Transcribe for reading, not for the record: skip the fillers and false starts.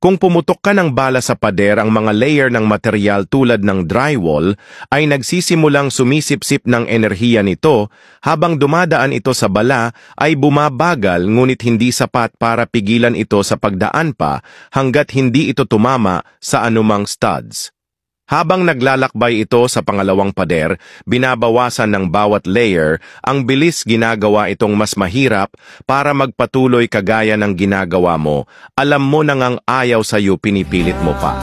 Kung pumutok ka ng bala sa pader, ang mga layer ng material tulad ng drywall ay nagsisimulang sumisipsip ng enerhiya nito habang dumadaan ito sa bala ay bumabagal ngunit hindi sapat para pigilan ito sa pagdaan pa hanggat hindi ito tumama sa anumang studs. Habang naglalakbay ito sa pangalawang pader, binabawasan ng bawat layer, ang bilis ginagawa itong mas mahirap para magpatuloy kagaya ng ginagawa mo. Alam mo nang ang ayaw sa'yo, pinipilit mo pa.